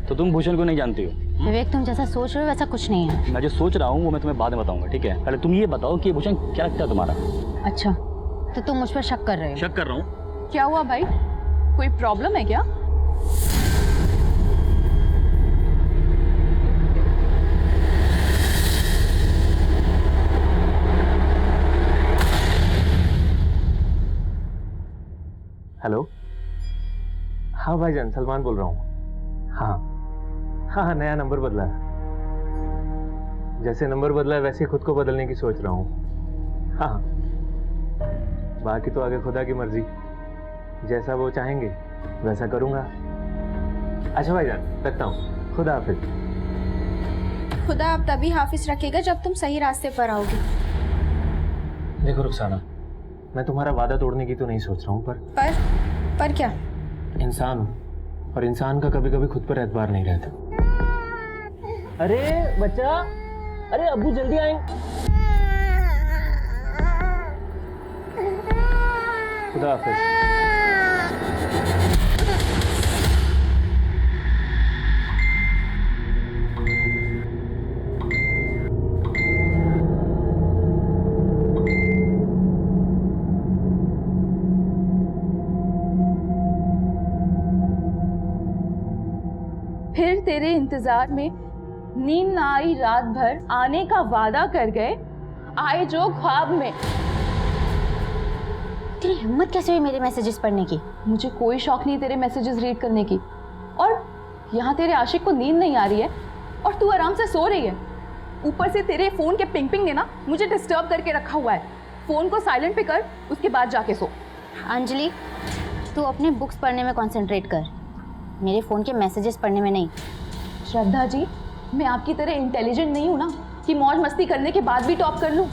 तो तुम भूषण को नहीं जानती हो? विवेक, तुम जैसा सोच रहे हो वैसा कुछ नहीं है। मैं जो सोच रहा हूँ वो मैं तुम्हें बाद में बताऊंगा, ठीक है? पहले तुम ये बताओ कि भूषण क्या लगता है तुम्हारा? अच्छा, तो तुम मुझ पर शक कर रहे हो? शक कर रहा हूँ। क्या हुआ भाई, कोई प्रॉब्लम है क्या? हेलो, हाँ भाईजान, सलमान बोल रहा हूँ। हाँ, नया नंबर बदला है। जैसे नंबर बदला है वैसे ही खुद को बदलने की सोच रहा हूँ। हाँ, बाकी तो आगे खुदा की मर्जी, जैसा वो चाहेंगे वैसा करूँगा। अच्छा भाईजान, रखता हूँ, खुदा हाफिज। खुदा आप तभी हाफिज रखेगा जब तुम सही रास्ते पर आओगे। देखो रुखसाना, मैं तुम्हारा वादा तोड़ने की तो नहीं सोच रहा हूँ, पर क्या? इंसान हूँ और इंसान का कभी कभी खुद पर एतबार नहीं रहता। अरे बच्चा, अरे अब्बू जल्दी आएंगे। खुदा हाफिज। फिर तेरे इंतजार में नींद ना आई, रात भर आने का वादा कर गए, आए जो ख्वाब में। तेरी हिम्मत कैसे हुई मेरे मैसेजेस पढ़ने की? मुझे कोई शौक नहीं तेरे मैसेजेस रीड करने की, और यहाँ तेरे आशिक को नींद नहीं आ रही है और तू आराम से सो रही है। ऊपर से तेरे फोन के पिंग पिंग ने ना मुझे डिस्टर्ब करके रखा हुआ है। फोन को साइलेंट पे कर, उसके बाद जाके सो। अंजलि, तू अपने बुक्स पढ़ने में कंसंट्रेट कर, मेरे फ़ोन के मैसेजेस पढ़ने में नहीं। श्रद्धा जी, मैं आपकी तरह इंटेलिजेंट नहीं हूँ ना कि मौज मस्ती करने के बाद भी टॉप कर लूँ।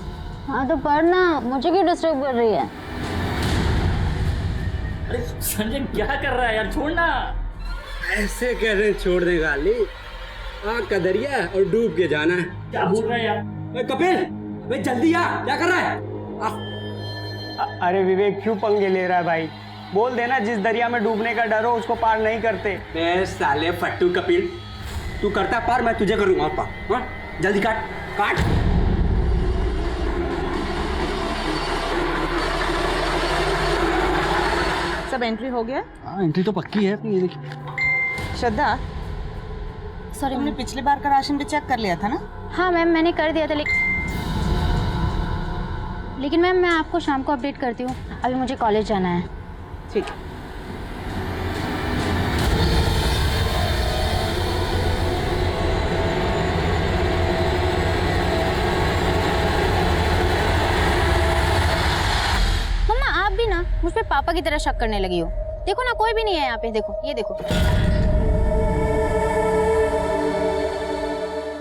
हाँ तो पढ़ना, मुझे क्यों डिस्टर्ब कर रही है? अरे संजय क्या कर रहा है यार, छोड़ना। ऐसे कैसे छोड़ दे गाली? आग का दरिया और डूब के जाना है। क्या बोल रहा है यार? कपिल, भाई जल्दी आ, क्या कर रहा है? अरे विवेक क्यों पंगे ले रहा है भाई? बोल देना जिस दरिया में डूबने का डर हो उसको पार नहीं करते। बे साले फट्टू कपिल, तू करता पार, मैं तुझे करूंगा पार। हाँ, जल्दी काट काट। सब एंट्री हो गया? हाँ, एंट्री तो पक्की है अपनी, ये देखिए। श्रद्धा, सॉरी तुमने मैम। पिछली बार का राशन भी चेक कर लिया था ना? हाँ मैम, मैंने कर दिया था, लेकिन मैम मैं आपको शाम को अपडेट करती हूँ, अभी मुझे कॉलेज जाना है। ठीक है। मम्मा, आप भी ना मुझ पे पापा की तरह शक करने लगी हो। देखो ना, कोई भी नहीं है यहाँ पे, देखो, ये देखो।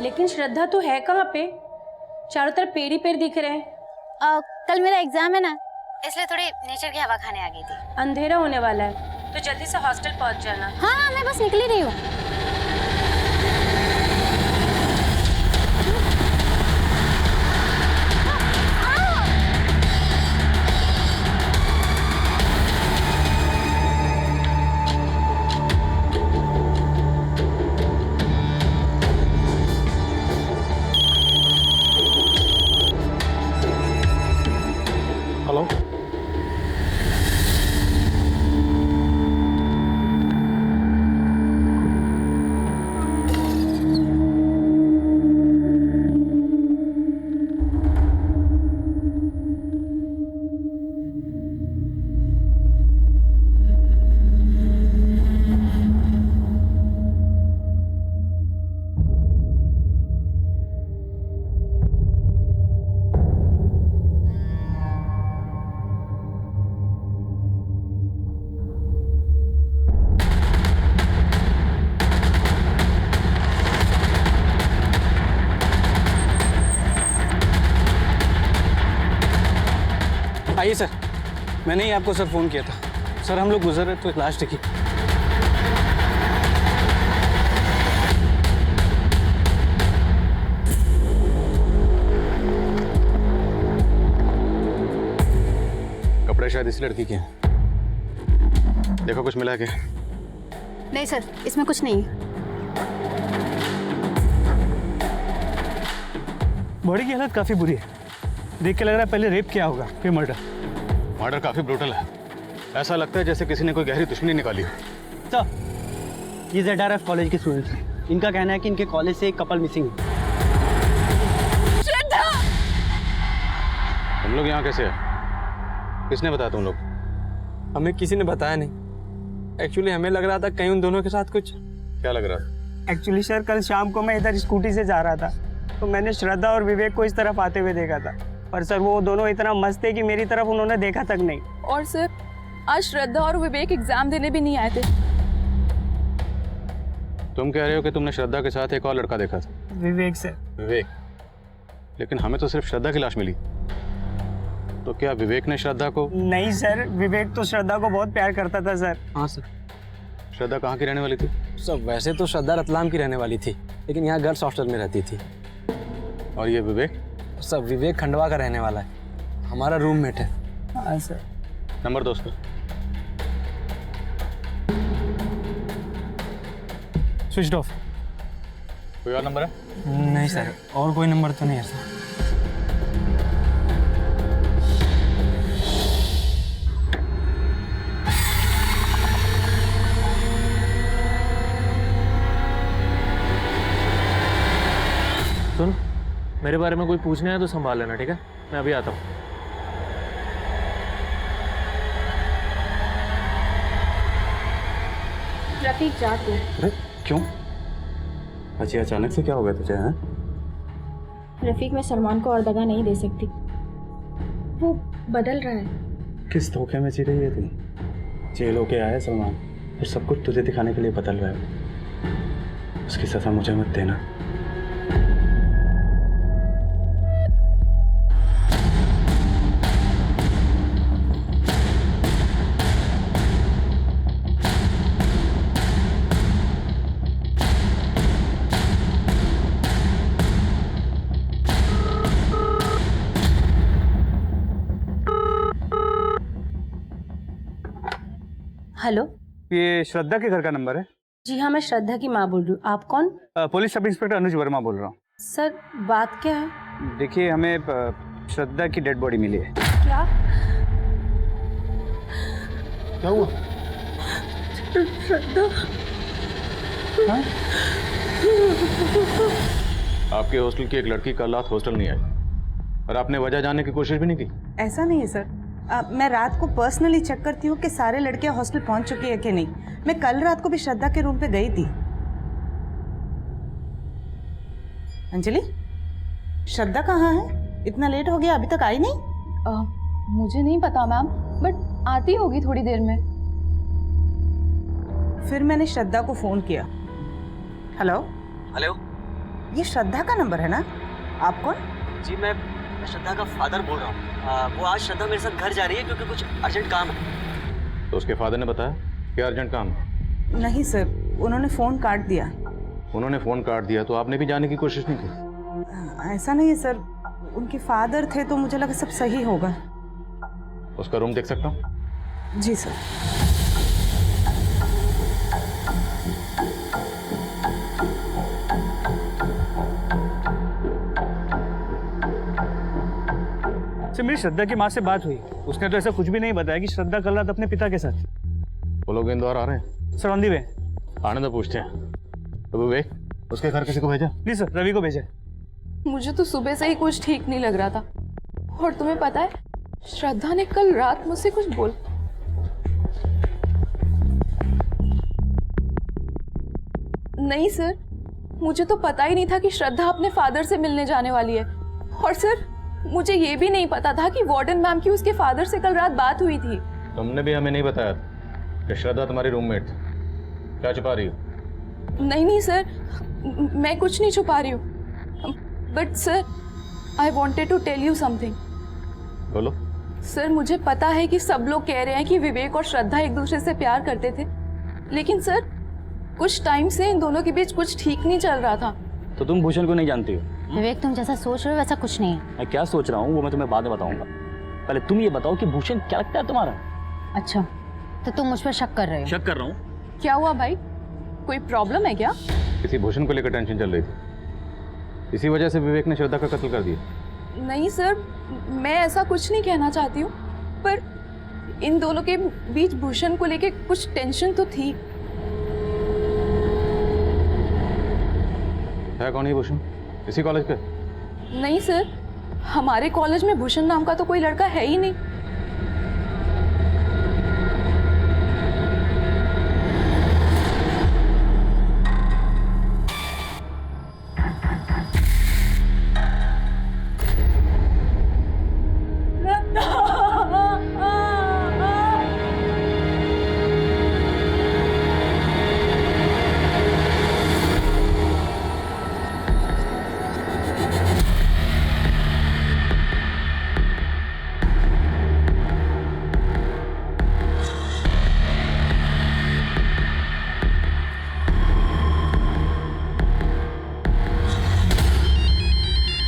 लेकिन श्रद्धा तो है कहाँ पे? चारों तरफ पेड़ ही पेड़ दिख रहे हैं। कल मेरा एग्जाम है ना, इसलिए थोड़ी नेचर की हवा खाने आ गई थी। अंधेरा होने वाला है तो जल्दी से हॉस्टल पहुंच जाना। हाँ, मैं बस निकली रही हूँ। हेलो, आइए सर। मैंने ही आपको सर फ़ोन किया था। सर हम लोग गुजर रहे तो लास्ट की। कपड़े शायद इस लड़की के हैं। देखो कुछ मिला के। नहीं सर, इसमें कुछ नहीं है। बॉडी की हालत काफ़ी बुरी है, देख के लग रहा है पहले रेप किया होगा फिर मर्डर। मर्डर काफी ब्रूटल है, ऐसा लगता है जैसे किसी ने कोई गहरी दुश्मनी निकाली हो। सर ये ZRF कॉलेज के स्टूडेंट्स हैं। इनका कहना है कि इनके कॉलेज से एक कपल मिसिंग है। तुम लोग यहाँ कैसे है? किसने बताया तुम लोग? हमें किसी ने बताया नहीं। एक्चुअली हमें लग रहा था कहीं उन दोनों के साथ कुछ। क्या लग रहा है? एक्चुअली सर कल शाम को मैं इधर स्कूटी से जा रहा था तो मैंने श्रद्धा और विवेक को इस तरफ आते हुए देखा था, पर सर वो दोनों इतना मस्त थे कि मेरी तरफ उन्होंने देखा तक नहीं। और सर आज श्रद्धा और विवेक एग्जाम देने भी नहीं आए थे। तुम कह रहे हो कि तुमने श्रद्धा के साथ एक और लड़का देखा था? विवेक सर। विवेक? लेकिन हमें तो सिर्फ श्रद्धा की लाश मिली। तो क्या विवेक ने श्रद्धा को? नहीं सर, विवेक तो श्रद्धा को बहुत प्यार करता था सर। हाँ सर। श्रद्धा कहाँ की रहने वाली थी? सर वैसे तो श्रद्धा रतलाम की रहने वाली थी, लेकिन यहाँ गर्ल्स हॉस्टल में रहती थी। और ये विवेक? सर विवेक खंडवा का रहने वाला है, हमारा रूममेट है। हाँ सर। नंबर दो उसका। Switch off. कोई और नंबर है? नहीं सर, और कोई नंबर तो नहीं है सर। सुन, मेरे बारे में कोई पूछना है तो संभाल लेना, ठीक है? मैं अभी आता हूँ। रफीक जा तू। अरे क्यों? अच्छी अचानक से क्या हो गया तुझे? हैं? रफीक मैं सलमान को और दगा नहीं दे सकती, वो बदल रहा है। किस धोखे में जी रही है तू? जेल होके आया सलमान, फिर सब कुछ तुझे दिखाने के लिए बदल रहा है। उसकी सजा मुझे मत देना। हेलो। ये श्रद्धा के घर का नंबर है? जी हाँ, मैं श्रद्धा की माँ बोल रही हूँ। आप कौन? पुलिस सब इंस्पेक्टर अनुज वर्मा बोल रहा हूँ। सर बात क्या है? देखिए हमें श्रद्धा की डेड बॉडी मिली है। क्या? क्या हुआ? श्रद्धा। आपके हॉस्टल की एक लड़की कल रात हॉस्टल नहीं आई और आपने वजह जानने की कोशिश भी नहीं की? ऐसा नहीं है सर, मैं रात को पर्सनली चेक करती हूँ कि सारे लड़कियाँ हॉस्टल पहुँच चुकी है कि नहीं। मैं कल रात को भी श्रद्धा के रूम पे गई थी। अंजलि, श्रद्धा कहाँ है? इतना लेट हो गया, अभी तक आई नहीं? मुझे नहीं पता मैम, बट आती होगी थोड़ी देर में। फिर मैंने श्रद्धा को फ़ोन किया। हेलो हेलो, ये श्रद्धा का नंबर है ना? आप कौन? जी मैं श्रद्धा का फादर बोल रहा हूँ। वो आज श्रद्धा मेरे साथ घर जा रही है क्योंकि कुछ अर्जेंट काम है। तो उसके फादर ने बताया क्या अर्जेंट काम? नहीं सर, उन्होंने फ़ोन काट दिया। उन्होंने फ़ोन काट दिया तो आपने भी जाने की कोशिश नहीं की? ऐसा नहीं है सर, उनके फादर थे तो मुझे लगा सब सही होगा। उसका रूम देख सकता हूँ? जी सर। सर मेरी श्रद्धा की माँ से बात हुई, उसने तो ऐसा कुछ भी नहीं बताया कि श्रद्धा कल रात अपने पिता के साथ। वो लोग इंदौर आ रहे हैं? सर ऑन दी वे। आने तो पूछते हैं। तो विवेक, उसके घर किसी को भेजा? नहीं सर, रवि को भेजा। मुझे तो सुबह से ही कुछ ठीक नहीं लग रहा था। और तुम्हें पता है, श्रद्धा ने कल रात मुझसे कुछ बोल। नहीं सर, मुझे तो पता ही नहीं था कि श्रद्धा अपने फादर से मिलने जाने वाली है। और सर मुझे ये भी नहीं पता था कि वार्डन मैम की उसके फादर से कल रात बात हुई थी। तुमने भी हमें नहीं बताया कि श्रद्धा तुम्हारी रूममेट? क्या छुपा रही हो? नहीं सर, मैं कुछ नहीं छुपा रही हूँ। But sir, I wanted to tell you something. बोलो। सर मुझे पता है कि सब लोग कह रहे हैं कि विवेक और श्रद्धा एक दूसरे से प्यार करते थे, लेकिन सर कुछ टाइम से इन दोनों के बीच कुछ ठीक नहीं चल रहा था। तो तुम भूषण को नहीं जानती हो? विवेक तुम जैसा सोच रहे हो वैसा कुछ नहीं है। मैं क्या सोच रहा हूँ वो मैं तुम्हें बाद में बताऊंगा। पहले तुम ये बताओ कि भूषण क्या लगता है तुम्हारा? अच्छा, तो तुम मुझ पर शक कर रहे हो? शक कर रहा हूँ। क्या हुआ भाई, कोई प्रॉब्लम है क्या? किसी भूषण को लेकर टेंशन चल रही थी। इसी वजह से विवेक ने श्रद्धा का कत्ल कर दिया। नहीं सर, मैं ऐसा कुछ नहीं कहना चाहती हूँ, पर इन दोनों के बीच भूषण को लेके कुछ टेंशन तो थी। है कौन ये भूषण? इसी कॉलेज के? नहीं सर, हमारे कॉलेज में भूषण नाम का तो कोई लड़का है ही नहीं।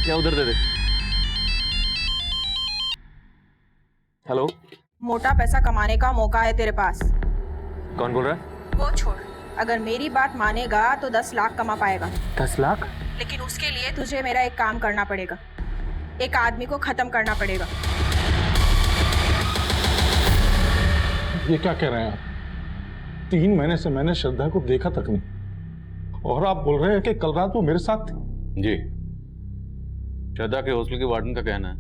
क्या उधर दे दे। हेलो, मोटा पैसा कमाने का मौका है तेरे पास। कौन बोल रहा है? वो छोड़, अगर मेरी बात मानेगा तो 10 लाख कमा पाएगा। 10 लाख? लेकिन उसके लिए तुझे मेरा एक काम करना पड़ेगा, एक आदमी को खत्म करना पड़ेगा। ये क्या कह रहे हैं आप? 3 महीने से मैंने श्रद्धा को देखा तक नहीं, और आप बोल रहे हैं कि कल रात वो मेरे साथ थी? जी, श्रद्धा के हॉस्टल के वार्डन का कहना है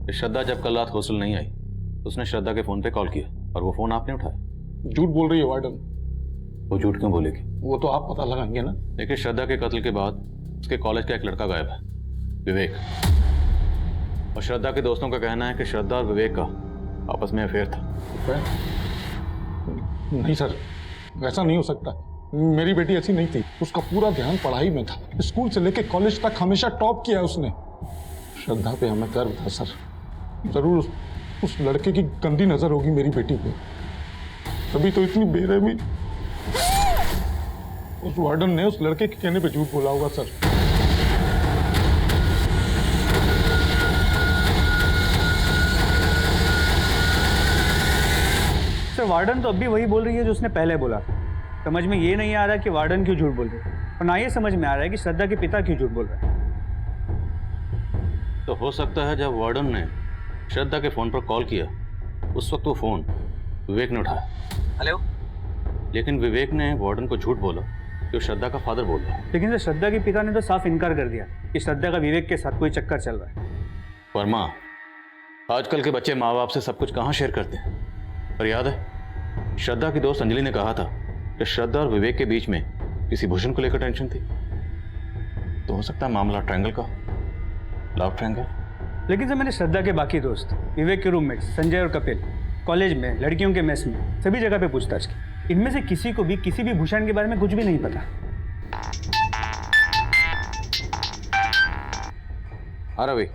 कि श्रद्धा जब कल रात हॉस्टल नहीं आई तो उसने श्रद्धा के फोन पे कॉल किया और वो फोन आपने उठाया। झूठ बोल रही है वार्डन। वो झूठ क्यों बोलेगी? वो तो आप पता लगाएंगे ना। देखिए, श्रद्धा के कत्ल के बाद उसके कॉलेज का एक लड़का गायब है, विवेक। और श्रद्धा के दोस्तों का कहना है कि श्रद्धा और विवेक का आपस में अफेयर था। नहीं सर, ऐसा नहीं हो सकता। मेरी बेटी ऐसी नहीं थी, उसका पूरा ध्यान पढ़ाई में था। स्कूल से लेकर कॉलेज तक हमेशा टॉप किया है उसने। श्रद्धा पे हमें गर्व था सर। जरूर उस लड़के की गंदी नजर होगी मेरी बेटी पे, तभी तो इतनी बेरहमी उस वार्डन ने उस लड़के के कहने पे झूठ बोला होगा सर। सर, वार्डन तो अब भी वही बोल रही है जो उसने पहले बोला। समझ में ये नहीं आ रहा कि वार्डन क्यों झूठ बोल रही है, और ना ये समझ में आ रहा है कि श्रद्धा के पिता क्यों झूठ बोल रहे हैं। तो हो सकता है जब वार्डन ने श्रद्धा के फोन पर कॉल किया उस वक्त वो फोन विवेक ने उठाया। हेलो। लेकिन विवेक ने वार्डन को झूठ बोला कि श्रद्धा का फादर बोल रहा है। लेकिन सर, श्रद्धा के पिता ने तो साफ इनकार कर दिया कि श्रद्धा का विवेक के साथ कोई चक्कर चल रहा है। वर्मा, आजकल के बच्चे माँ बाप से सब कुछ कहाँ शेयर करते हैं। और याद है, श्रद्धा की दोस्त अंजलि ने कहा था कि श्रद्धा और विवेक के बीच में किसी भूषण को लेकर टेंशन थी। तो हो सकता है मामला ट्रायंगल का, लव ट्रायंगल। लेकिन सर, मैंने श्रद्धा के बाकी दोस्त, विवेक के रूममेट्स संजय और कपिल, कॉलेज में, लड़कियों के मेस में, सभी जगह पे पूछताछ की। इनमें से किसी को भी किसी भी भूषण के बारे में कुछ भी नहीं पता। हाँ रवि,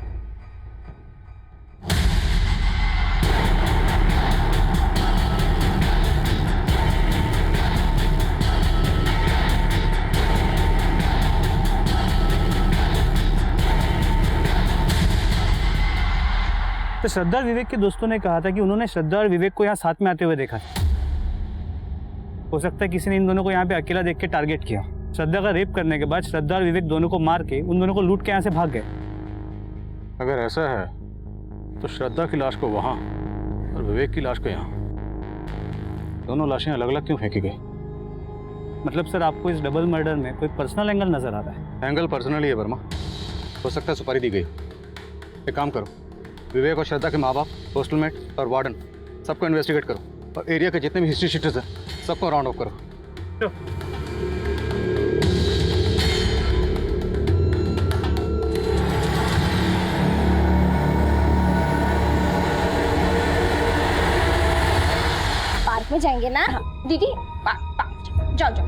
तो श्रद्धा और विवेक के दोस्तों ने कहा था कि उन्होंने श्रद्धा और विवेक को यहाँ साथ में आते हुए देखा था। हो सकता है किसी ने इन दोनों को यहाँ पे अकेला देख के टारगेट किया। श्रद्धा का रेप करने के बाद श्रद्धा और विवेक दोनों को मार के उन दोनों को लूट के यहाँ से भाग गए। अगर ऐसा है तो श्रद्धा की लाश को वहाँ और विवेक की लाश को यहाँ, दोनों लाशें अलग अलग क्यों फेंकी गई? मतलब सर, आपको इस डबल मर्डर में कोई पर्सनल एंगल नजर आ रहा है? एंगल पर्सनली है वर्मा। हो सकता है सुपारी दी गई। एक काम करो, विवेक और श्रद्धा के माँ बाप, हॉस्टलमेट और वार्डन सबको इन्वेस्टिगेट करो, और एरिया के जितने भी हिस्ट्री शीटर्स हैं सबको राउंड अप करो। पार्क में जाएंगे ना? दीदी जाओ जाओ।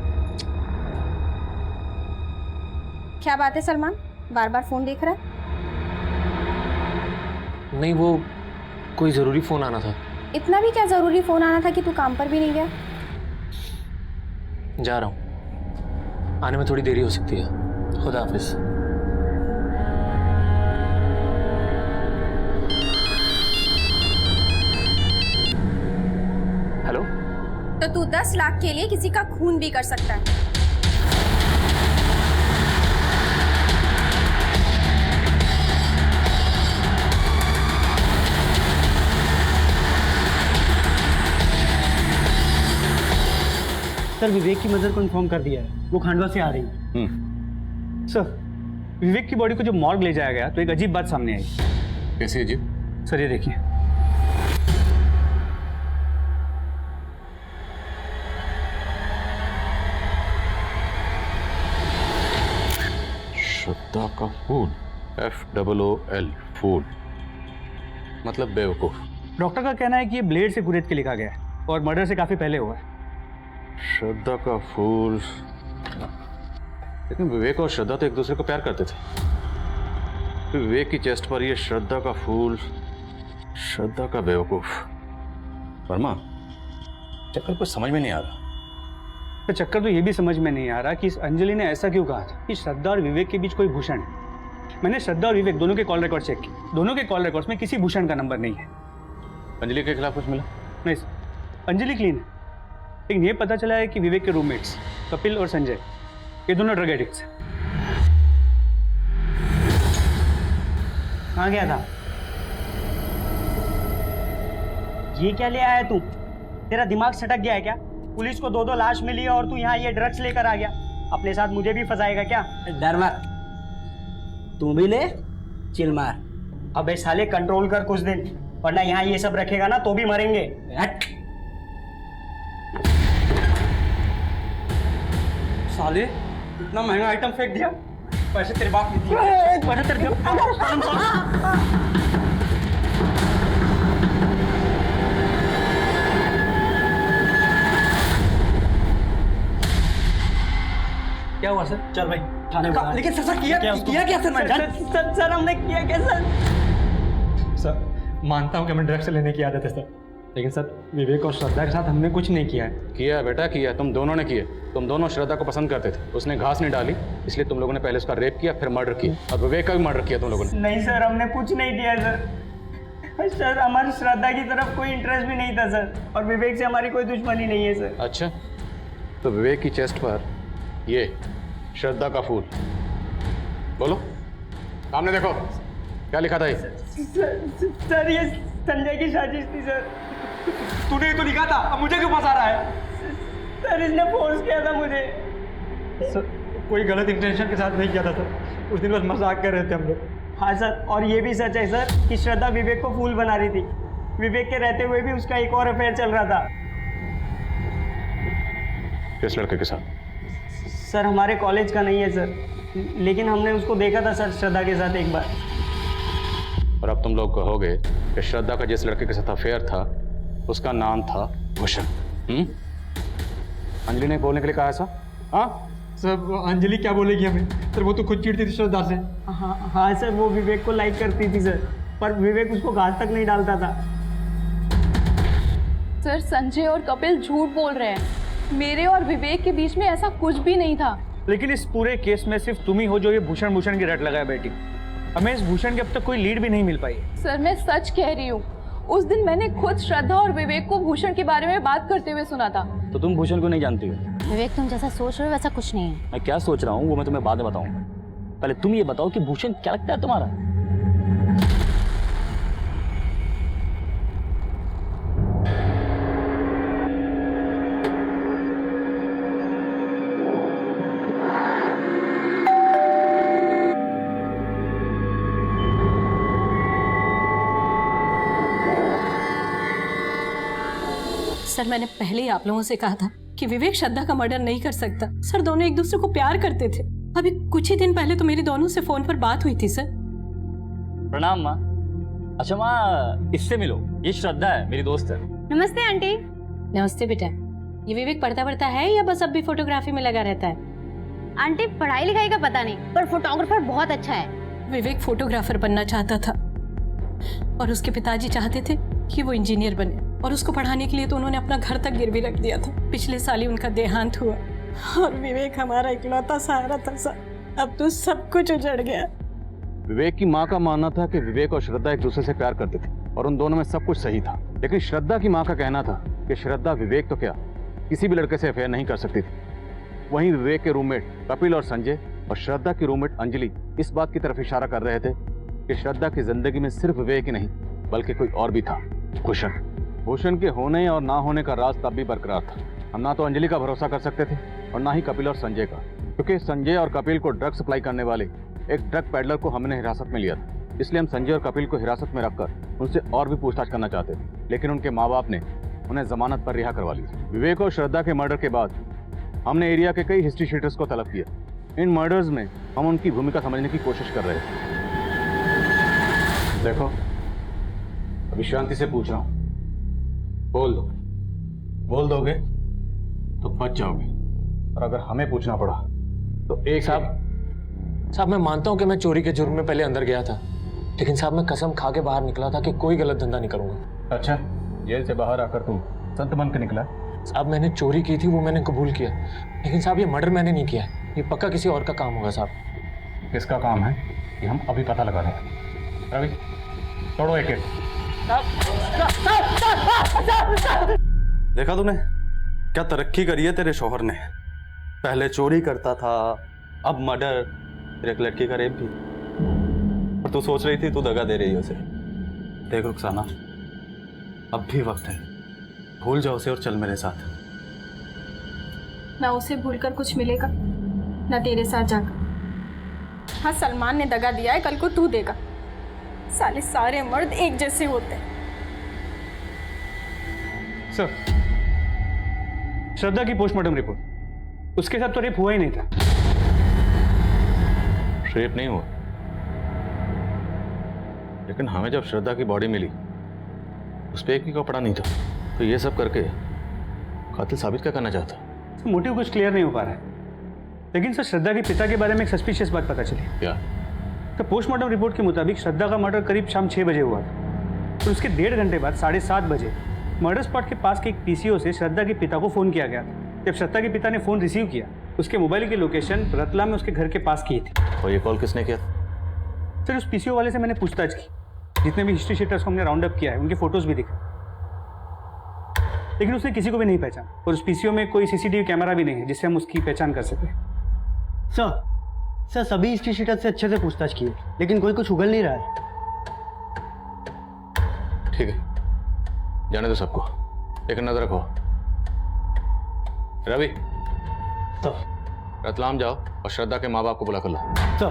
क्या बात है सलमान, बार बार फोन देख रहा है? नहीं, वो कोई ज़रूरी फ़ोन आना था। इतना भी क्या ज़रूरी फ़ोन आना था कि तू काम पर भी नहीं गया? जा रहा हूँ, आने में थोड़ी देरी हो सकती है। खुदा हाफिज़। हेलो। तो तू 10 लाख के लिए किसी का खून भी कर सकता है। सर विवेक की मदर को इन्फॉर्म कर दिया है, वो खांडवा से आ रही है। सर विवेक की बॉडी को जब मॉर्ग ले जाया गया तो एक अजीब बात सामने आई। कैसी अजीब? सर ये देखिए, श्रद्धा का फूल, FOOL, फूल मतलब बेवकूफ। डॉक्टर का कहना है कि ये ब्लेड से कुरेद के लिखा गया है और मर्डर से काफी पहले हुआ है। श्रद्धा का फूल, लेकिन विवेक और श्रद्धा तो एक दूसरे को प्यार करते थे। फिर विवेक की चेस्ट पर ये श्रद्धा का फूल, श्रद्धा का बेवकूफ। वर्मा, चक्कर कुछ समझ में नहीं आ रहा। तो चक्कर तो ये भी समझ में नहीं आ रहा कि इस अंजलि ने ऐसा क्यों कहा था कि श्रद्धा और विवेक के बीच कोई भूषण है। मैंने श्रद्धा और विवेक दोनों के कॉल रिकॉर्ड चेक किए, दोनों के कॉल रिकॉर्ड्स में किसी भूषण का नंबर नहीं है। अंजलि के खिलाफ कुछ मिला? नहीं सर, अंजलि क्लीन है, लेकिन ये पता चला है कि विवेक के रूममेट्स कपिल और संजय ये दोनों ड्रग एडिक्ट्स हैं। कहाँ गया था? ये क्या ले आया तू? तेरा दिमाग सटक गया है क्या? पुलिस को 2 लाश मिली है और तू यहाँ ये ड्रग्स लेकर आ गया। अपने साथ मुझे भी फंसाएगा क्या? डर मत, तू भी ले, चिल मार। अबे साले कंट्रोल कर कुछ दिन, वरना यहाँ ये सब रखेगा ना तो भी मरेंगे। हट। साले इतना महंगा आइटम फेंक दिया, पैसे तेरे बाप ने दिए। पैसे तेरे क्या हुआ सर? चल भाई थाने बुला। लेकिन सर किया क्या सर? सर हमने किया क्या सर? सर मानता हूँ कि हमें ड्रग्स लेने की आदत है सर, लेकिन सर विवेक और श्रद्धा के साथ हमने कुछ नहीं किया है। किया बेटा, किया। तुम दोनों ने किया। तुम दोनों श्रद्धा को पसंद करते थे, उसने घास नहीं डाली, इसलिए तुम लोगों ने पहले उसका रेप किया, फिर मर्डर किया, और विवेक का भी मर्डर किया तुम लोगों ने। नहीं सर, हमने कुछ नहीं किया सर। सर हमारी श्रद्धा की तरफ कोई इंटरेस्ट भी नहीं था सर, और विवेक से हमारी कोई दुश्मनी नहीं है सर। अच्छा, तो विवेक की चेस्ट पर ये श्रद्धा का फूल, बोलो सामने देखो क्या लिखा था ये? सर ये संजय की साजिश थी सर। तूने तो लिखा था, अब मुझे क्यों फंसा रहा है? सर इसने फोर्स किया था मुझे। सर कोई गलत इंटेंशन के साथ नहीं किया था सर, उस दिन बस मजाक कर रहे थे हम लोग। हाँ सर, और ये भी सच है सर कि श्रद्धा विवेक को फूल बना रही थी। विवेक के रहते हुए भी उसका एक और अफेयर चल रहा था। किस लड़के के साथ? सर हमारे कॉलेज का नहीं है सर, लेकिन हमने उसको देखा था सर श्रद्धा के साथ एक बार। और अब तुम लोग कहोगे कि श्रद्धा का जिस लड़के के साथ अफेयर था उसका नाम था भूषण। अंजलि ने बोलने के लिए कहा ऐसा? हाँ सर अंजलि क्या बोलेगी हमें? सर वो तो खुद चिढ़ती थी श्रद्धा से। हाँ सर, वो विवेक को लाइक करती थी सर, पर विवेक उसको घास तक नहीं डालता था। सर संजय और कपिल झूठ बोल रहे हैं, मेरे और विवेक के बीच में ऐसा कुछ भी नहीं था। लेकिन इस पूरे केस में सिर्फ तुम ही हो जो ये भूषण की रट लगाए बैठी। हमें इस भूषण की अब तक कोई लीड भी नहीं मिल पाई। सर मैं सच कह रही हूँ, उस दिन मैंने खुद श्रद्धा और विवेक को भूषण के बारे में बात करते हुए सुना था। तो तुम भूषण को नहीं जानती हो? विवेक तुम जैसा सोच रहे हो वैसा कुछ नहीं है। मैं क्या सोच रहा हूँ वो मैं तुम्हें बाद में बताऊंगा। पहले तुम ये बताओ कि भूषण क्या लगता है तुम्हारा? सर मैंने पहले ही आप लोगों से कहा था कि विवेक श्रद्धा का मर्डर नहीं कर सकता। सर दोनों एक दूसरे को प्यार करते थे। अभी कुछ ही दिन पहले तो मेरी दोनों से फोन पर बात हुई थी सर। प्रणाम माँ। अच्छा माँ, इससे मिलो, ये श्रद्धा है, मेरी दोस्त है। नमस्ते आंटी। नमस्ते बेटा। ये विवेक पढ़ता है या बस अब भी फोटोग्राफी में लगा रहता है? आंटी पढ़ाई लिखाई का पता नहीं, पर फोटोग्राफर बहुत अच्छा है। विवेक फोटोग्राफर बनना चाहता था और उसके पिताजी चाहते थे कि वो इंजीनियर बने, और उसको पढ़ाने के लिए तो उन्होंने अपना घर तक गिरवी रख दिया था। पिछले साल ही उनका देहांत हुआ और विवेक हमारा इकलौता सहारा था सर। अब तो सब कुछ उजड़ गया। विवेक की माँ का मानना था कि विवेक और श्रद्धा एक दूसरे से प्यार करते थे और उन दोनों में सब कुछ सही था, लेकिन श्रद्धा की माँ का कहना था कि श्रद्धा विवेक तो क्या किसी भी लड़के से अफेयर नहीं कर सकती थी। वहीं विवेक के रूममेट कपिल और संजय और श्रद्धा की रूममेट अंजलि इस बात की तरफ इशारा कर रहे थे कि श्रद्धा की जिंदगी में सिर्फ विवेक ही नहीं बल्कि कोई और भी था, भूषण। भूषण के होने और ना होने का राज तब भी बरकरार था। हम ना तो अंजलि का भरोसा कर सकते थे और ना ही कपिल और संजय का, क्योंकि संजय और कपिल को ड्रग सप्लाई करने वाले एक ड्रग पैडलर को हमने हिरासत में लिया था। इसलिए हम संजय और कपिल को हिरासत में रखकर उनसे और भी पूछताछ करना चाहते थे, लेकिन उनके माँ बाप ने उन्हें जमानत पर रिहा करवा लिया। विवेक और श्रद्धा के मर्डर के बाद हमने एरिया के कई हिस्ट्री शीटर्स को तलब किया। इन मर्डर्स में हम उनकी भूमिका समझने की कोशिश कर रहे थे। देखो, अभी शांति से पूछ रहा हूं, बोल दोगे तो बच जाओगे, और अगर हमें पूछना पड़ा तो एक साहब मैं मानता हूं कि मैं चोरी के जुर्म में पहले अंदर गया था, लेकिन साहब मैं कसम खा के बाहर निकला था कि कोई गलत धंधा नहीं करूंगा। अच्छा, जेल से बाहर आकर तुम संत बन के निकला? साहब मैंने चोरी की थी, वो मैंने कबूल किया, लेकिन साहब ये मर्डर मैंने नहीं किया, ये पक्का किसी और का काम होगा साहब। किसका काम है ये हम अभी पता लगा लेंगे। रवि, तोड़ो एक एक। देखा तूने क्या तरक्की करी है तेरे शौहर ने? पहले चोरी करता था, अब मर्डर, फिर एक लड़की का रेप भी। और तू सोच रही थी तू दगा दे रही है उसे। देख रुखसाना, अब भी वक्त है, भूल जाओ उसे और चल मेरे साथ। ना उसे भूलकर कुछ मिलेगा, ना तेरे साथ जाकर। हाँ, सलमान ने दगा दिया है, कल को तू देगा। साले सारे मर्द एक जैसे होते हैं। सर, श्रद्धा की पोस्टमार्टम रिपोर्ट, उसके साथ तो रेप हुआ ही नहीं था। रेप नहीं हुआ, लेकिन हमें जब श्रद्धा की बॉडी मिली उस पर एक भी कपड़ा नहीं था, तो ये सब करके कातिल साबित क्या करना चाहता? मोटिव कुछ क्लियर नहीं हो पा रहा है, लेकिन सर श्रद्धा के पिता के बारे में एक सस्पिशियस बात पता चली। क्या? तो पोस्टमार्टम रिपोर्ट के मुताबिक श्रद्धा का मर्डर करीब शाम 6 बजे हुआ था। तो उसके 1.5 घंटे बाद 7:30 बजे मर्डर स्पॉट के पास के एक पीसीओ से श्रद्धा के पिता को फ़ोन किया गया था। जब श्रद्धा के पिता ने फ़ोन रिसीव किया, उसके मोबाइल की लोकेशन रतलाम में उसके घर के पास की थी। और ये कॉल किसने किया था? सर, उस पीसीओ वाले से मैंने पूछताछ की, जितने भी हिस्ट्री शीटर्स को हमने राउंड अप किया है उनके फोटोज़ भी दिखे, लेकिन उसने किसी को भी नहीं पहचाना। और उस पीसीओ में कोई सीसीटीवी कैमरा भी नहीं है जिससे हम उसकी पहचान कर सकें। सर सभी हिस्ट्री शीटर से अच्छे से पूछताछ की, लेकिन कोई कुछ उगल नहीं रहा है। ठीक है, जाने दो सबको, एक नजर रखो। रवि, तो रतलाम जाओ और श्रद्धा के माँ बाप को बुला कर लो। तो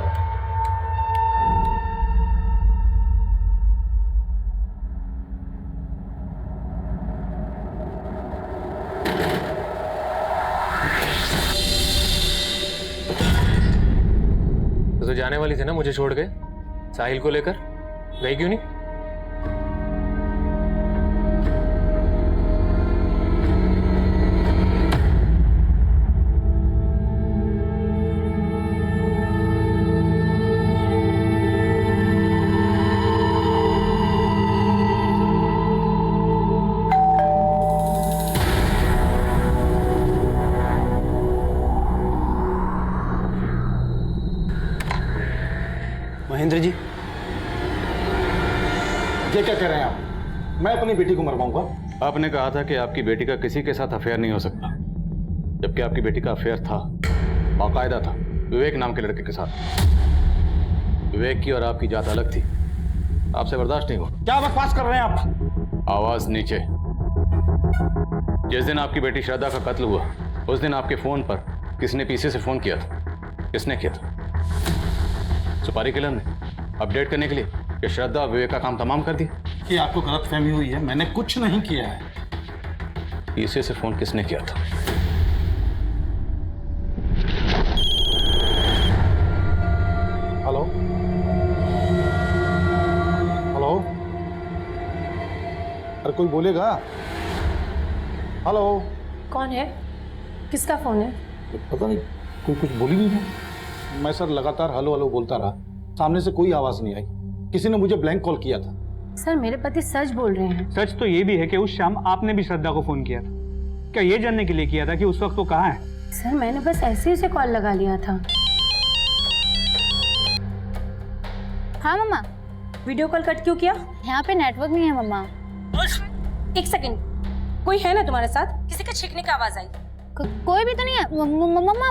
तो जाने वाली थी ना मुझे छोड़ के साहिल को लेकर, गई क्यों नहीं? महेंद्र जी, ये क्या कह रहे हैं आप? मैं अपनी बेटी को मरवाऊंगा? आपने कहा था कि आपकी बेटी का किसी के साथ अफेयर नहीं हो सकता, जबकि आपकी बेटी का अफेयर था, बाकायदा था, विवेक नाम के लड़के के साथ। विवेक की और आपकी जात अलग थी, आपसे बर्दाश्त नहीं हुआ। क्या बकवास कर रहे हैं आप? आवाज नीचे। जिस दिन आपकी बेटी श्रद्धा का कत्ल हुआ उस दिन आपके फोन पर किसने पीछे से फोन किया था? किसने किया था? सुपारी किलर ने, अपडेट करने के लिए कि श्रद्धा और विवेक का काम तमाम कर दिया। कि आपको गलतफहमी हुई है, मैंने कुछ नहीं किया है। पीछे से फोन किसने किया था? हेलो हेलो, अरे कोई बोलेगा? हेलो, कौन है? किसका फोन है? पता नहीं, कोई कुछ बोल ही नहीं रहा। मैं सर लगातार हेलो हेलो बोलता रहा, सामने से कोई आवाज नहीं आई। किसी ने मुझे ब्लैंक कॉल किया था। सर, मेरे पति सच बोल रहे हैं। सच तो ये भी है कि उस शाम आपने भी श्रद्धा को फोन किया था। क्या ये जानने के लिए किया था कि उस वक्त वो कहाँ है? सर, मैंने बस ऐसे ही उसे कॉल लगा लिया था। हाँ मम्मा। वीडियो कॉल कट क्यों किया? यहाँ पे नेटवर्क नहीं है मम्मा। एक सेकंड, कोई है ना तुम्हारे साथ? किसी का छींकने की आवाज आई? कोई भी तो नहीं है मम्मा।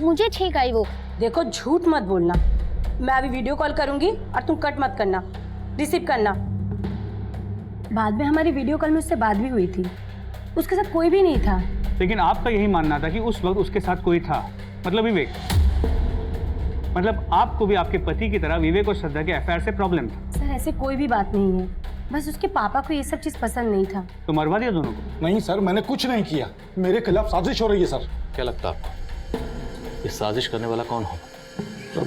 मुझे छींक आई वो। देखो, झूठ मत बोलना। मैं अभी वीडियो कॉल करूंगी और तुम कट मत करना, रिसीव करना। बाद में हमारी वीडियो कॉल में उससे बात भी हुई थी, उसके साथ कोई भी नहीं था। लेकिन आपका यही मानना था कि उस वक्त उसके साथ कोई था, मतलब विवेक। मतलब आपको भी आपके पति की तरह विवेक और श्रद्धा के अफेयर से प्रॉब्लम था। सर ऐसे कोई भी बात नहीं है, बस उसके पापा को ये सब चीज़ पसंद नहीं था। तो मरवा दिया दोनों को? नहीं सर, मैंने कुछ नहीं किया, मेरे खिलाफ साजिश हो रही है सर। क्या लगता है आपको इस साजिश करने वाला कौन होगा? सर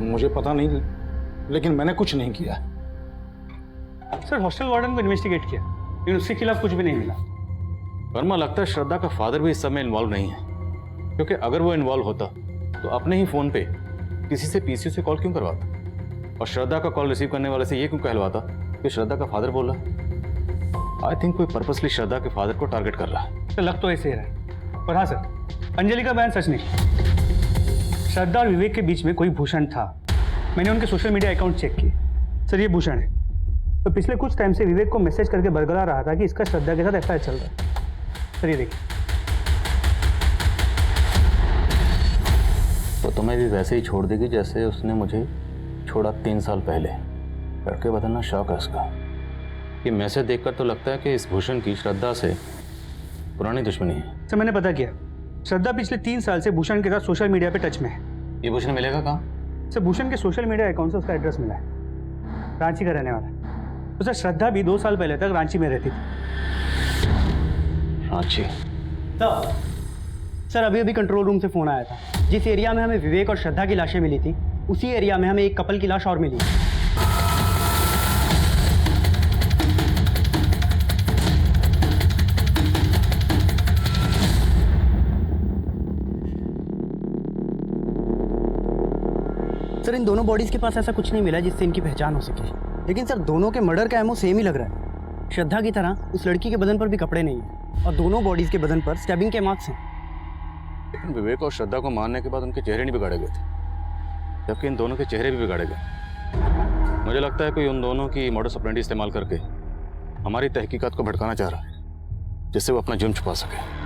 मुझे पता नहीं, लेकिन मैंने कुछ नहीं किया। सर हॉस्टल वार्डन को इन्वेस्टिगेट किया, लेकिन उसके खिलाफ कुछ भी नहीं मिला। वर्मा, लगता है श्रद्धा का फादर भी इस सब में इन्वॉल्व नहीं है, क्योंकि अगर वो इन्वॉल्व होता तो अपने ही फोन पे किसी से पीसीयू से कॉल क्यों करवाता और श्रद्धा का कॉल रिसीव करने वाले से ये क्यों कहलवाता कि श्रद्धा का फादर बोल रहा? आई थिंक कोई पर्पसली श्रद्धा के फादर को टारगेट कर रहा है। तो लग तो ऐसे ही रहा है। और हाँ सर, अंजलि का बयान सच नहीं। श्रद्धा और विवेक के बीच में कोई भूषण था। मैंने उनके सोशल मीडिया अकाउंट चेक किए। सर ये भूषण है, तो पिछले कुछ टाइम से विवेक को मैसेज करके बरगला रहा था कि इसका श्रद्धा के साथ अफेयर चल रहा है। सर ये देखिए। तो तुम्हें भी वैसे ही छोड़ देगी जैसे उसने मुझे छोड़ा 3 साल पहले। लड़के बदलना शौक है उसका। ये मैसेज देखकर तो लगता है कि इस भूषण की श्रद्धा से पुरानी दुश्मनी है। सर मैंने पता किया, श्रद्धा पिछले 3 साल से भूषण के साथ सोशल मीडिया पे टच में है। ये भूषण मिलेगा कहाँ? सर भूषण के सोशल मीडिया अकाउंट से उसका एड्रेस मिला है, रांची का रहने वाला है। तो सर श्रद्धा भी 2 साल पहले तक रांची में रहती थी। रांची? सर अभी अभी कंट्रोल रूम से फ़ोन आया था। जिस एरिया में हमें विवेक और श्रद्धा की लाशें मिली थी, उसी एरिया में हमें एक कपल की लाश और मिली। सर इन दोनों बॉडीज़ के पास ऐसा कुछ नहीं मिला जिससे इनकी पहचान हो सके, लेकिन सर दोनों के मर्डर का एमओ सेम ही लग रहा है। श्रद्धा की तरह उस लड़की के बदन पर भी कपड़े नहीं हैं और दोनों बॉडीज़ के बदन पर स्टैबिंग के मार्क्स हैं। लेकिन विवेक और श्रद्धा को मारने के बाद उनके चेहरे नहीं बिगाड़े गए थे, जबकि इन दोनों के चेहरे भी बिगाड़े गए। मुझे लगता है कोई उन दोनों की मॉडस ऑपरेंडी इस्तेमाल करके हमारी तहकीकात को भटकाना चाह रहा है, जिससे वो अपना जुर्म छुपा सके।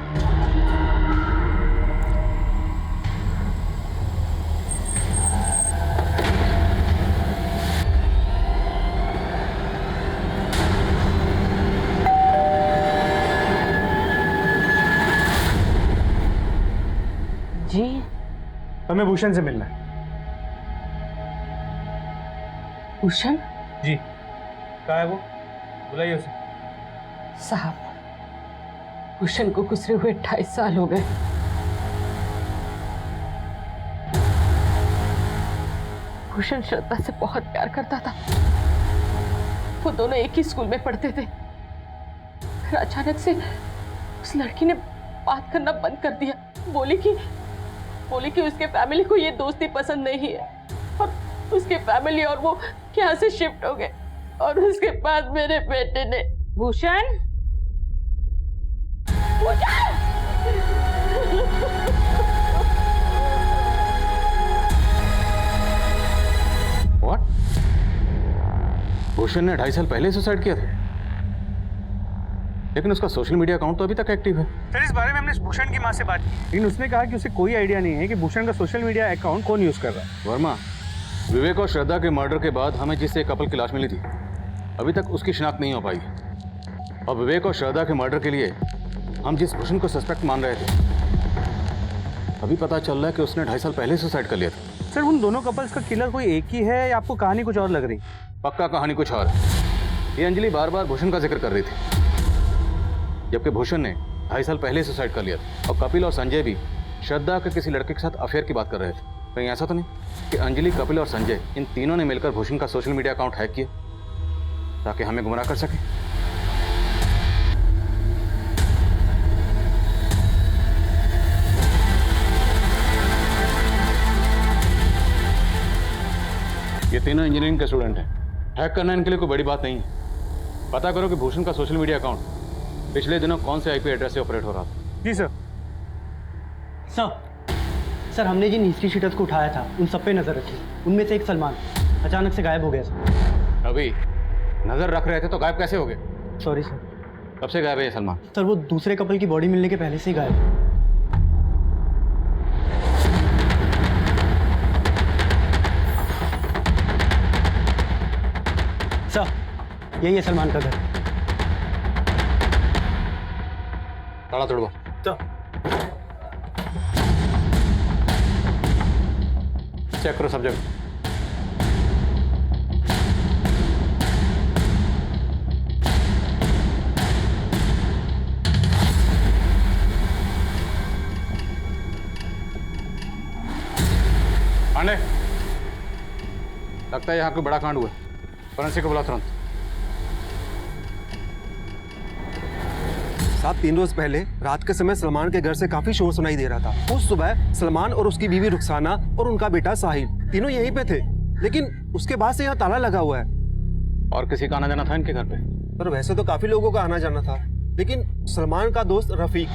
जी हमें भूषण से मिलना है। भूषण? जी कहाँ है वो? बुलाइए उसे। साहब, भूषण को गुजरे हुए 28 साल हो गए। भूषण श्रद्धा से बहुत प्यार करता था। वो दोनों एक ही स्कूल में पढ़ते थे। फिर अचानक से उस लड़की ने बात करना बंद कर दिया। बोली कि उसके फैमिली को ये दोस्ती पसंद नहीं है और उसके फैमिली और वो यहाँ से शिफ्ट हो गए। और उसके बाद मेरे बेटे ने भूषण What? भूषण ने 2.5 साल पहले सुसाइड किया था, लेकिन उसका सोशल मीडिया अकाउंट तो अभी तक एक्टिव है। सर इस बारे में हमने भूषण की माँ से बात की, लेकिन उसने कहा कि उसे कोई आइडिया नहीं है कि भूषण का सोशल मीडिया अकाउंट कौन यूज कर रहा है। वर्मा, विवेक और श्रद्धा के मर्डर के बाद हमें जिससे कपल की लाश मिली थी, अभी तक उसकी शिनाख्त नहीं हो पाई। और विवेक और श्रद्धा के मर्डर के लिए हम जिस भूषण को सस्पेक्ट मान रहे थे, अभी पता चल रहा है कि उसने 2.5 साल पहले सुसाइड कर लिया था। सर उन दोनों कपल्स का किलर कोई एक ही है या आपको कहानी कुछ और लग रही? पक्का कहानी कुछ और है। ये अंजलि बार बार भूषण का जिक्र कर रही थी, जबकि भूषण ने 2.5 साल पहले सुसाइड कर लिया था। और कपिल और संजय भी श्रद्धा के किसी लड़के के साथ अफेयर की बात कर रहे थे। कहीं ऐसा तो नहीं कि अंजलि, कपिल और संजय इन तीनों ने मिलकर भूषण का सोशल मीडिया अकाउंट हैक किया ताकि हमें गुमराह कर सके? ये तीनों इंजीनियरिंग के स्टूडेंट हैं। हैक करना इनके लिए कोई बड़ी बात नहीं है। पता करो कि भूषण का सोशल मीडिया अकाउंट पिछले दिनों कौन से आईपी एड्रेस से ऑपरेट हो रहा था। जी सर। सर हमने जिन हिस्ट्री शीटर्स को उठाया था उन सब पे नजर रखी। उनमें से एक सलमान अचानक से गायब हो गया सर। अभी नजर रख रहे थे तो गायब कैसे हो गए? Sorry sir. कब से गायब है ये सलमान? सर वो दूसरे कपल की बॉडी मिलने के पहले से ही गायब है। सर यही है सलमान का घर। ताला तोड़वा। चेक करो सब जगह। पांडे, लगता है यहाँ कोई बड़ा कांड हुआ। फोरेंसिक को बुला तुरंत। साहब 3 रोज पहले रात के समय सलमान के घर से काफी शोर सुनाई दे रहा था। उस सुबह सलमान और उसकी बीवी रुखसाना और उनका बेटा साहिल तीनों यहीं पे थे, लेकिन उसके बाद से यहाँ ताला लगा हुआ है। और किसी का आना जाना था इनके घर पे? पर वैसे तो काफी लोगों का आना जाना था, लेकिन सलमान का दोस्त रफीक।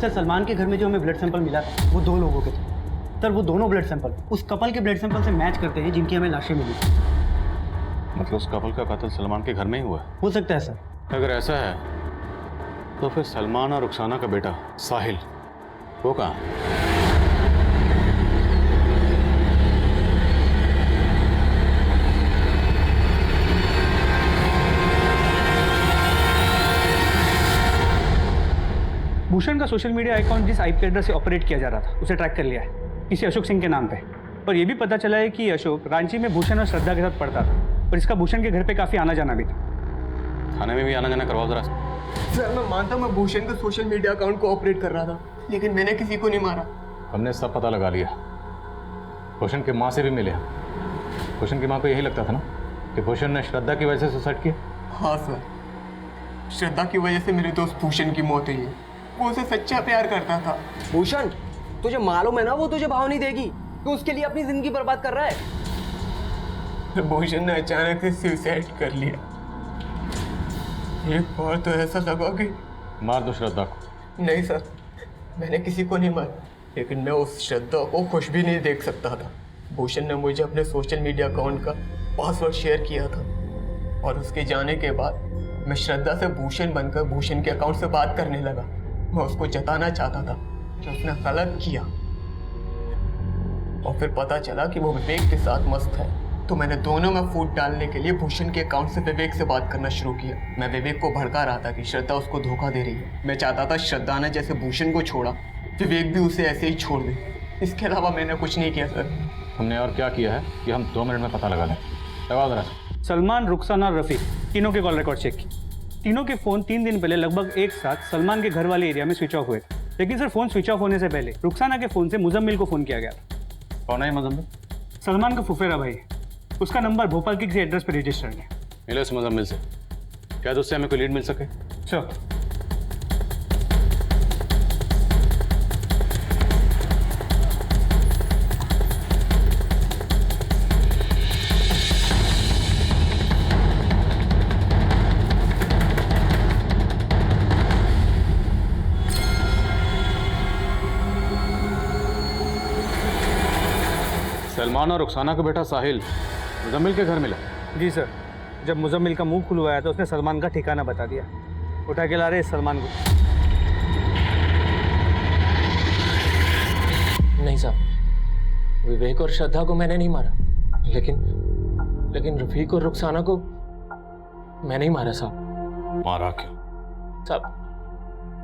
सर सलमान के घर में जो हमें ब्लड सैंपल मिला था वो 2 लोगों के थे। सर वो दोनों ब्लड सैंपल उस कपल के ब्लड सैंपल से मैच करते हैं जिनकी हमें लाशें मिली। मतलब उस कपल का कत्ल सलमान के घर में ही हुआ? हो सकता है सर। अगर ऐसा है तो फिर सलमान और रुखसाना का बेटा साहिल वो कहाँ? भूषण का सोशल मीडिया अकाउंट जिस आईपी एड्रेस से ऑपरेट किया जा रहा था उसे ट्रैक कर लिया है, किसी अशोक सिंह के नाम पे। और ये भी पता चला है कि अशोक रांची में भूषण और श्रद्धा के साथ पढ़ता था और इसका भूषण के घर पे काफी आना जाना भी था। थाने में भी आना जाना करवाओ जरा। सर मैं मानता हूँ मैं भूषण का सोशल मीडिया अकाउंट को ऑपरेट कर रहा था, लेकिन मैंने किसी को नहीं मारा। हमने सब पता लगा लिया। भूषण की माँ से भी मिले। भूषण की माँ को यही लगता था ना कि भूषण ने श्रद्धा की वजह से सुसाइड किया? हाँ सर, श्रद्धा की वजह से मेरे दोस्त भूषण की मौत हुई है। वो उसे सच्चा प्यार करता था। भूषण तुझे मालूम है ना वो तुझे भाव नहीं देगी, तू उसके लिए अपनी जिंदगी बर्बाद कर रहा है। भूषण ने अचानक से सुसाइड कर लिया। एक बार तो ऐसा लगा कि मार दो श्रद्धा को। नहीं सर, मैंने किसी को नहीं मारा, लेकिन मैं उस श्रद्धा को खुश भी नहीं देख सकता था। भूषण ने मुझे अपने सोशल मीडिया अकाउंट का पासवर्ड शेयर किया था और उसके जाने के बाद मैं श्रद्धा से भूषण बनकर भूषण के अकाउंट से बात करने लगा। मैं उसको जताना चाहता था कि उसने गलत किया, और फिर पता चला कि वो विवेक के साथ मस्त है, तो मैंने दोनों में फूट डालने के लिए भूषण के अकाउंट से विवेक से बात करना शुरू किया। मैं विवेक को भड़का रहा था कि श्रद्धा उसको धोखा दे रही है। मैं चाहता था श्रद्धा ने जैसे भूषण को छोड़ा, विवेक भी उसे ऐसे ही छोड़ दे। इसके अलावा मैंने कुछ नहीं किया सर। हमने और क्या किया है कि हम 2 मिनट में पता लगा लें। लगाओ जरा। सलमान, रुखसाना और रफीक तीनों के कॉल रिकॉर्ड चेक किए। तीनों के फ़ोन 3 दिन पहले लगभग एक साथ सलमान के घर वाले एरिया में स्विच ऑफ हुए थे, लेकिन सर फ़ोन स्विच ऑफ होने से पहले रुखसाना के फ़ोन से मुजम्मिल को फ़ोन किया गया था। कौन है मुजम्मिल? सलमान का फुफेरा भाई है। उसका नंबर भोपाल के किसी एड्रेस पर रजिस्टर्ड है। मिलो इस मुजम्मिल से, क्या उससे हमें कोई लीड मिल सके? श्योर। सलमान और रुखसाना का बेटा साहिल मुजम्मिल के घर मिला? जी सर, जब मुजम्मिल का मुंह खुलवाया तो उसने सलमान का ठिकाना बता दिया। उठा के ला रहे सलमान को। नहीं साहब, विवेक और श्रद्धा को मैंने नहीं मारा, लेकिन रफीक और रुखसाना को मैंने ही मारा साहब। मारा क्यों? साहब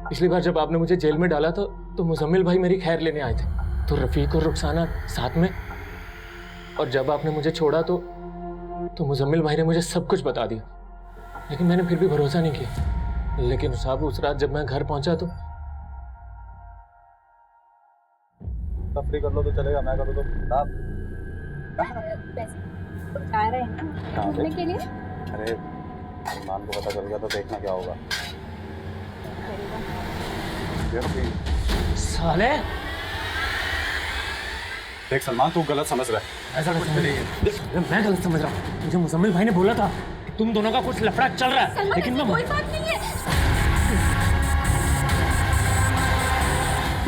पिछली बार जब आपने मुझे जेल में डाला था तो मुजम्मिल भाई मेरी खैर लेने आए थे, तो रफीक और रुखसाना साथ में, और जब आपने मुझे छोड़ा तो मुजम्मिल भाई ने मुझे सब कुछ बता दिया, लेकिन मैंने फिर भी भरोसा नहीं किया। लेकिन साहब उस रात जब मैं घर पहुंचा तो तफरी कर लो तो चलेगा, मैं करूँ तो आप बता रहे हैं ना घूमने के लिए। अरे सलमान को पता चल गया तो देखना क्या होगा। साले देख सलमान तू गलत समझ रहा है। ऐसा कुछ नहीं है, मैं गलत समझ रहा हूँ। मुझे मुजम्मिल भाई ने बोला था कि तुम दोनों का कुछ लफड़ा चल रहा है, लेकिन मैं कोई बात नहीं है।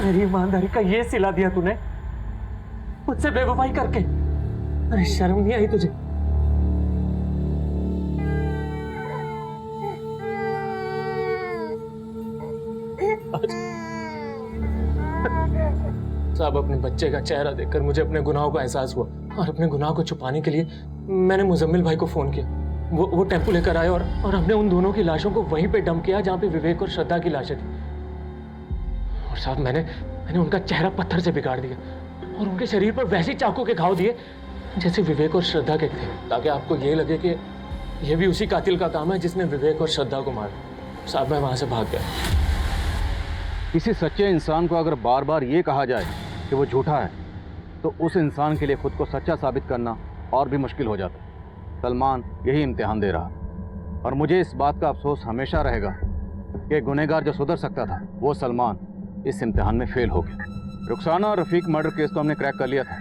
मेरी ईमानदारी का ये सिला दिया तूने मुझसे बेवफाई करके। अरे शर्म नहीं आई तुझे? साहब अपने बच्चे का चेहरा देखकर मुझे अपने गुनाहों का एहसास हुआ और अपने गुनाह को छुपाने के लिए मैंने मुजम्मिल भाई को फोन किया। वो टेम्पो लेकर आए और हमने उन दोनों की लाशों को वहीं पे डंप किया जहाँ पे विवेक और श्रद्धा की लाशें थी। और साहब मैंने उनका चेहरा पत्थर से बिगाड़ दिया और उनके शरीर पर वैसे चाकू के घाव दिए जैसे विवेक और श्रद्धा के थे, ताकि आपको ये लगे कि ये भी उसी कातिल का काम है जिसने विवेक और श्रद्धा को मारा। साहब मैं वहां से भाग गया। किसी सच्चे इंसान को अगर बार बार ये कहा जाए कि वो झूठा है तो उस इंसान के लिए खुद को सच्चा साबित करना और भी मुश्किल हो जाता है। सलमान यही इम्तिहान दे रहा और मुझे इस बात का अफसोस हमेशा रहेगा कि गुनहगार जो सुधर सकता था वो सलमान इस इम्तिहान में फेल हो गया। रुखसाना और रफीक मर्डर केस तो हमने क्रैक कर लिया था,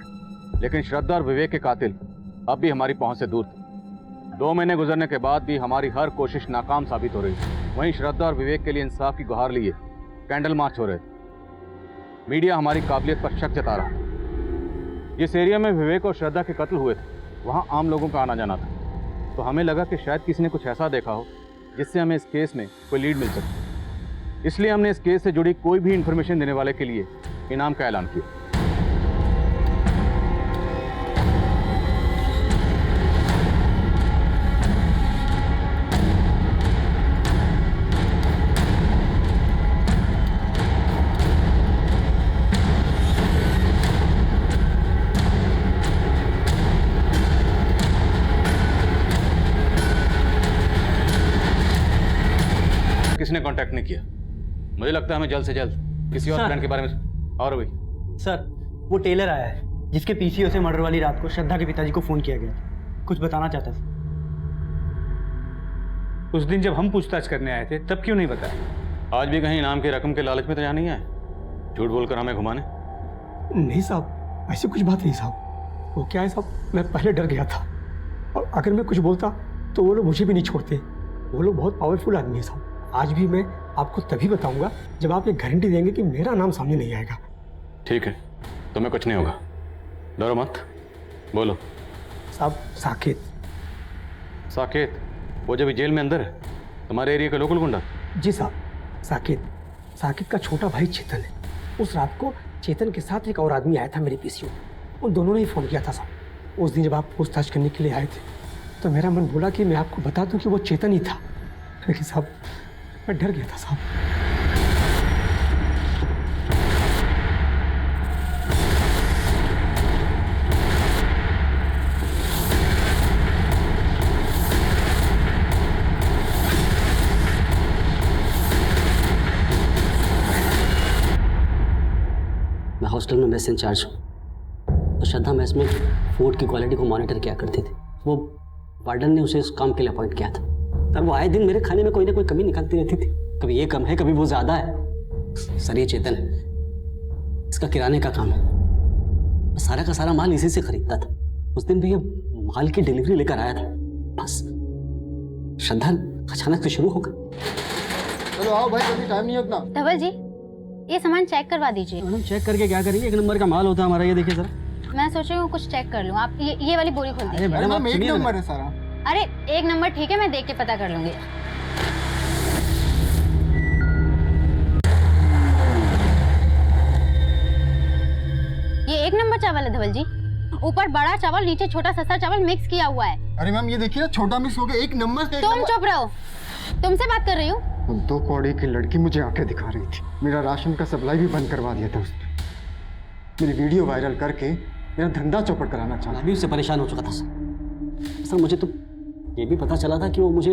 लेकिन श्रद्धा और विवेक के कातिल अब भी हमारी पहुंच से दूर थे। 2 महीने गुजरने के बाद भी हमारी हर कोशिश नाकाम साबित हो रही थी। वहीं श्रद्धा और विवेक के लिए इंसाफ की गुहार लिए कैंडल मार्च हो रहे थे। मीडिया हमारी काबिलियत पर शक जता रहा। जिस एरिया में विवेक और श्रद्धा के कत्ल हुए थे वहां आम लोगों का आना जाना था, तो हमें लगा कि शायद किसी ने कुछ ऐसा देखा हो जिससे हमें इस केस में कोई लीड मिल सके। इसलिए हमने इस केस से जुड़ी कोई भी इंफॉर्मेशन देने वाले के लिए इनाम का ऐलान किया। किसने कांटेक्ट नहीं किया? मुझे लगता है हमें जल्द से जल्द किसी और प्लान के बारे में। और भाई सर, वो टेलर आया है जिसके पीसीओ से मर्डर वाली रात को श्रद्धा के पिताजी को फोन किया गया, कुछ बताना चाहता था। उस दिन जब हम पूछताछ करने आए थे तब क्यों नहीं बताया? आज भी कहीं इनाम की रकम के लालच में तो यहाँ नहीं आए, झूठ बोलकर हमें घुमाने? नहीं साहब, ऐसी कुछ बात नहीं साहब। वो क्या है साहब, मैं पहले डर गया था और अगर मैं कुछ बोलता तो वो लोग मुझे भी नहीं छोड़ते। वो लोग बहुत पावरफुल आदमी है साहब। आज भी मैं आपको तभी बताऊंगा जब आप ये गारंटी देंगे कि मेरा नाम सामने नहीं आएगा। ठीक है, तुम्हें कुछ नहीं होगा, डरो मत। बोलो। साहब, साकेत। साकेत? वो जब जेल में अंदर है, तुम्हारे एरिया का लोकल गुंडा? जी साहब, साकेत। साकेत का छोटा भाई चेतन है। उस रात को चेतन के साथ एक और आदमी आया था मेरे पीसीओ। उन दोनों ने ही फोन किया था साहब। उस दिन जब आप पूछताछ करने के लिए आए थे तो मेरा मन बोला कि मैं आपको बता दूं कि वो चेतन ही था, लेकिन साहब मैं डर गया था साहब। मैं हॉस्टल में मेस इंचार्ज हूँ, तो श्रद्धा मेस में फूड की क्वालिटी को मॉनिटर किया करती थी। वो वार्डन ने उसे इस काम के लिए अपॉइंट किया था। तब वो आए दिन मेरे खाने में कोई ना कोई कमी निकालती रहती थी। कभी ये कम है, कभी वो ज्यादा है। सर ये चेतन है, इसका किराने का काम है। मैं सारा का सारा माल इसी से खरीदता था। उस दिन भी ये माल की डिलीवरी लेकर आया था, बस श्रद्धा अचानक से शुरू हो गई। चलो आओ भाई, अभी टाइम नहीं है उतना। धवल जी, ये सामान चेक करवा दीजिए। हम चेक करके क्या करेंगे? 1 नंबर का माल होता है हमारा। ये देखिए जरा। मैं सोच रही हूँ कुछ चेक कर लूँ। आप ये वाली बोरी खोल दीजिए। मैडम, आप 1 नंबर है सारा। अरे 1 नंबर ठीक है, मैं देख के पता कर लूंगी। ये 1 नंबर चावल है धवल जी। ऊपर बड़ा चावल, नीचे छोटा सस्ता चावल मिक्स किया हुआ है। अरे मैम ये देखिए ना, छोटा मिक्स हो गया। 1 नंबर से। तुम चुप रहो, तुमसे बात कर रही हूँ। 2 कौड़ी की लड़की मुझे आंखें दिखा रही थी। मेरा राशन का सप्लाई भी बंद करवा दिया था उसने। मेरी वीडियो वायरल करके मेरा धंधा चौपट कराना चाहा। मैं भी उससे परेशान हो चुका था सर। मुझे तो ये भी पता चला था कि वो मुझे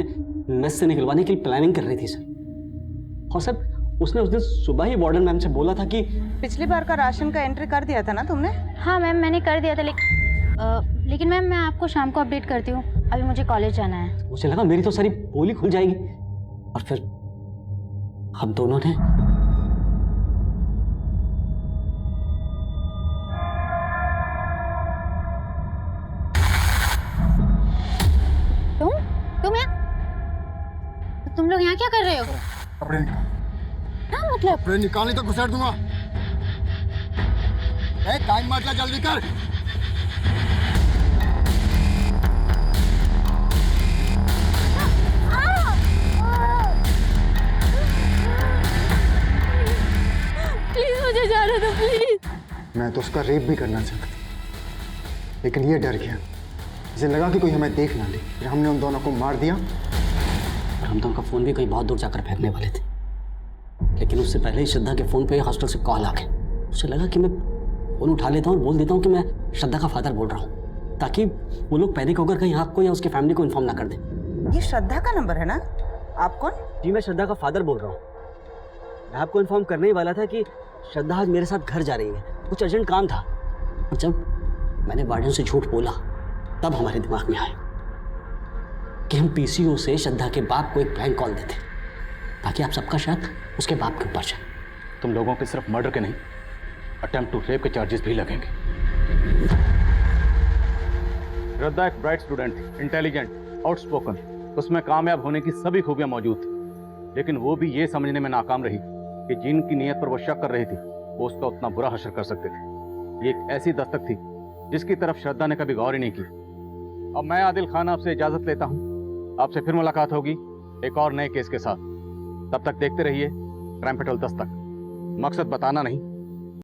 मेस से निकलवाने की प्लानिंग कर रही थी सर। और सर उसने उस दिन सुबह ही वार्डन मैम से बोला था कि पिछली बार का राशन का एंट्री कर दिया था ना तुमने? हाँ मैम, मैंने कर दिया था, लेकिन मैम मैं आपको शाम को अपडेट करती हूँ। अभी मुझे कॉलेज जाना है। मुझे लगा मेरी तो सारी पोली खुल जाएगी, और फिर हम दोनों ने तुम लोग यहाँ क्या कर रहे हो? कपड़े निकाल। क्या मतलब? कपड़े निकालने तो घुसेड़ दूंगा। टाइम मत ला, जल्दी कर। प्लीज मुझे जाने दो, प्लीज। मैं तो उसका रेप भी करना चाहता था, लेकिन ये डर गया। इसे लगा कि कोई हमें देख ना ले, फिर हमने उन दोनों को मार दिया। और हम तो उनका फ़ोन भी कहीं बहुत दूर जाकर फेंकने वाले थे, लेकिन उससे पहले ही श्रद्धा के फ़ोन पे हॉस्टल से कॉल आ गया। उसे लगा कि मैं फ़ोन उठा लेता हूँ और बोल देता हूँ कि मैं श्रद्धा का फादर बोल रहा हूँ, ताकि वो लोग पैनिक होकर कहीं आपको या उसकी फैमिली को इन्फॉर्म ना कर दें। ये श्रद्धा का नंबर है ना? आप कौन? जी, मैं श्रद्धा का फादर बोल रहा हूँ। मैं आपको इन्फॉर्म करने ही वाला था कि श्रद्धा आज मेरे साथ घर जा रही है, कुछ अर्जेंट काम था। और जब मैंने वार्डन से झूठ बोला तब हमारे दिमाग में आया कि हम पीसीओ से श्रद्धा के बाप को एक प्रैंक कॉल देते ताकि आप सबका शक उसके बाप के ऊपर जाए। तुम लोगों के सिर्फ मर्डर के नहीं, अटेम्प्ट टू रेप के चार्जेस भी लगेंगे। श्रद्धा एक ब्राइट स्टूडेंट थी, इंटेलिजेंट, आउटस्पोकन, उसमें कामयाब होने की सभी खूबियां मौजूद थी, लेकिन वो भी ये समझने में नाकाम रही कि जिनकी नीयत पर वो शक कर रही थी वो उसका उतना बुरा हश्र कर सकते थे। ये एक ऐसी दस्तक थी जिसकी तरफ श्रद्धा ने कभी गौर ही नहीं की। अब मैं आदिल खान आपसे इजाजत लेता हूँ, आपसे फिर मुलाकात होगी एक और नए केस के साथ। तब तक देखते रहिए क्राइम पेट्रोल 10 तक। मकसद बताना नहीं,